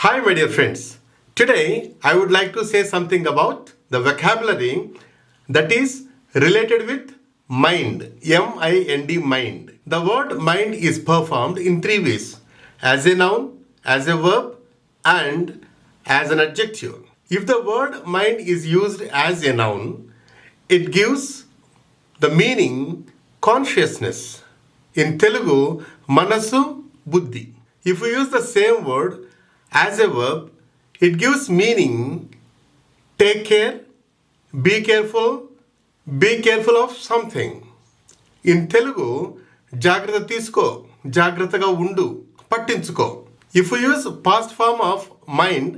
Hi, my dear friends. Today, I would like to say something about the vocabulary that is related with mind. M-I-N-D, mind. The word mind is performed in three ways: as a noun, as a verb, and as an adjective. If the word mind is used as a noun, it gives the meaning consciousness. In Telugu, manasu, buddhi. If we use the same word as a verb, it gives meaning take care, be careful of something. In Telugu, జాగ్రత్త తీసుకో, జాగ్రత్తగా ఉండు, పట్టించుకో. If we use past form of mind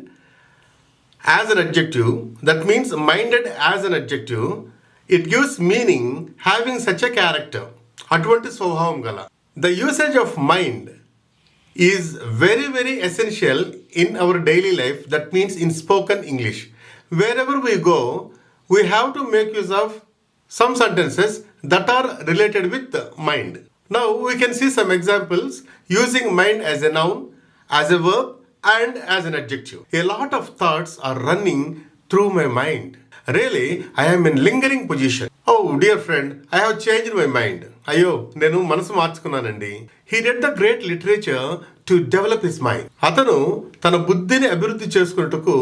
as an adjective, that means minded as an adjective, it gives meaning having such a character. అటువంటి స్వభావం గల. The usage of mind is very essential in our daily life. That means in spoken English. Wherever we go, we have to make use of some sentences that are related with mind. Now we can see some examples using mind as a noun, as a verb, and as an adjective. A lot of thoughts are running through my mind. Really, I am in lingering position. Oh dear friend, I have changed my mind. అయ్యో నేను మనసు మార్చుకున్నానండి. He read the great literature to develop his mind. అతను తన బుద్ధిని అభివృద్ధి చేసుకున్నట్టుకు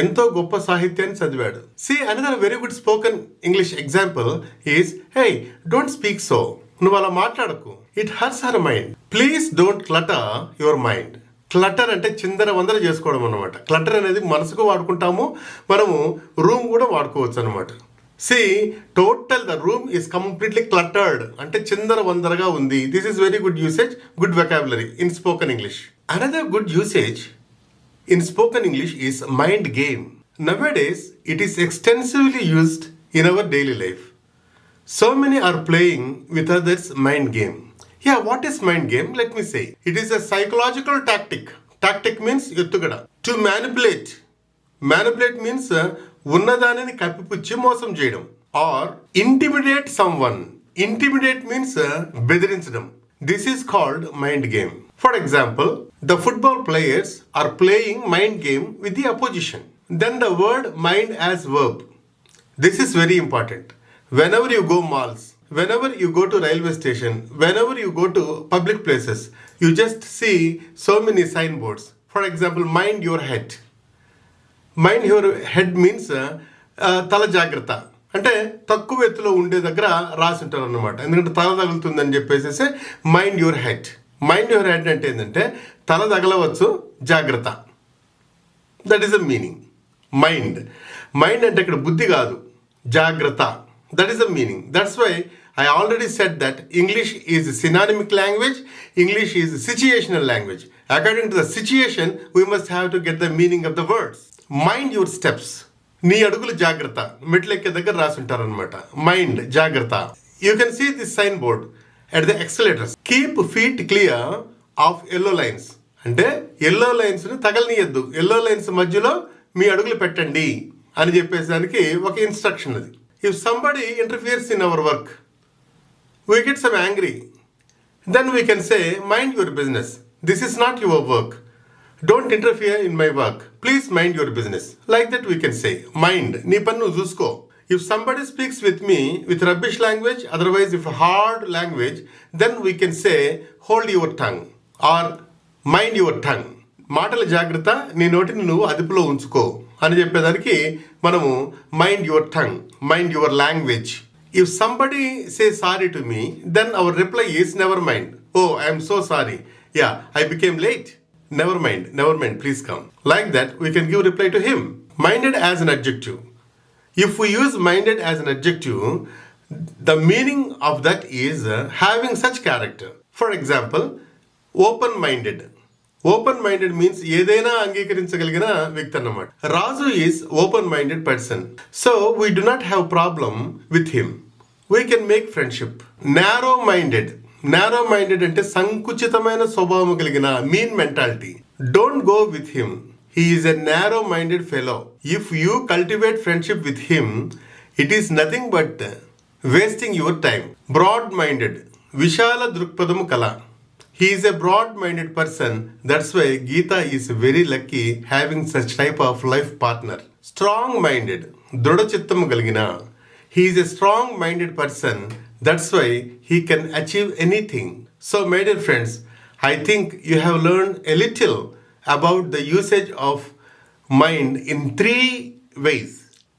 ఎంతో గొప్ప సాహిత్యాన్ని చదివాడు. See, another very good spoken English example is, hey, don't speak so. నువ్వు అలా మాట్లాడకు. It hurts her mind. Please don't clutter your mind. Clutter అంటే చిందర వందర చేసుకోవడం అనమాట. క్లటర్ అనేది మనసుకు వాడుకుంటాము, మనము రూమ్ కూడా వాడుకోవచ్చు అనమాట. See, total the room is completely cluttered. అంటే చిందర వందరగా ఉంది. This is very good usage, good vocabulary in spoken English. Another good usage in spoken English is mind game. Nowadays, it is extensively used in our daily life. So many are playing with others' mind game. Yeah, what is mind game? Let me say. It is a psychological tactic. Tactic means ఎత్తుగడ. To manipulate. Manipulate means ఉన్నదానిని కప్పిపుచ్చి మోసం చేయడం. Or intimidate someone. Intimidate means బెదిరించడం. This is called mind game. For example, the football players are playing mind game with the opposition. Then the word mind as verb. This is very important. Whenever you go malls, whenever you go to railway station, whenever you go to public places, you just see so many signboards. For example, mind your head. Mind your head means తల జాగ్రత్త. అంటే తక్కువ ఎత్తులో ఉండే దగ్గర రాసి ఉంటారు అన్నమాట. ఎందుకంటే తల తగులుతుందని చెప్పేసి mind your head. Mind your head అంటే ఏంటంటే తల తగలవచ్చు, జాగ్రత్త. That is the meaning. Mind అంటే ఇక్కడ బుద్ధి కాదు, జాగ్రత్త. That is the meaning. That's why I already said that English is a synonymic language. English is a situational language. According to the situation, we must have to get the meaning of the words. Mind your steps. నీ అడుగులు జాగ్రత్త. మెట్లెక్కే దగ్గర రాసుంటారనమాట. Mind జాగ్రత్త. You can see this signboard at the accelerators. Keep feet clear of yellow lines. అంటే yellow lines ని తగలనీయద్దు. Yellow lines మధ్యలో మీ అడుగులు పెట్టండి అని చెప్పేసానికి ఒక ఇన్స్ట్రక్షన్ అది. If somebody interferes in our work, we get some angry. Then we can say, mind your business. This is not your work. Don't interfere in my work. Please mind your business. Like that we can say, mind. Nee pannu chusko. If somebody speaks with me with rubbish language, otherwise if hard language, then we can say, hold your tongue or mind your tongue. మాటల జాగ్రత్త, నీ నోటిని నువ్వు అదుపులో ఉంచుకో అని చెప్పేదానికి మనము mind your tongue, mind your language. If somebody say sorry to me, then our reply is never mind. Oh I'm so sorry, yeah I became late, never mind please come. Like that we can give reply to him. Minded as an adjective. If we use minded as an adjective, the meaning of that is having such character. For example, open minded. Open minded means ఏదైనా అంగీకరించగలిగిన వ్యక్తి అన్నమాట. Raju is open minded person. So we do not have problem with him. We can make friendship. Narrow minded అంటే సంకుచితమైన స్వభావం కలిగిన, mean mentality. Don't go with him. He is a narrow minded fellow. If you cultivate friendship with him, it is nothing but wasting your time. Broad minded, విశాల దృక్పథము కల. He is a broad-minded person. That's why Geeta is very lucky having such type of life partner. Strong-minded, దృఢ చిత్తము కలిగిన. He is a strong-minded person. That's why he can achieve anything. So, my dear friends, I think you have learned a little about the usage of mind in 3 ways.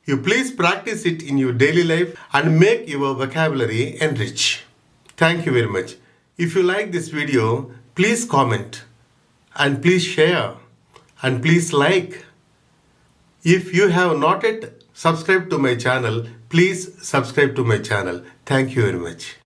You please practice it in your daily life and make your vocabulary enrich. Thank you very much. If you like this video, please comment and please share and please like. If you have not yet subscribed to my channel, please subscribe to my channel. Thank you very much.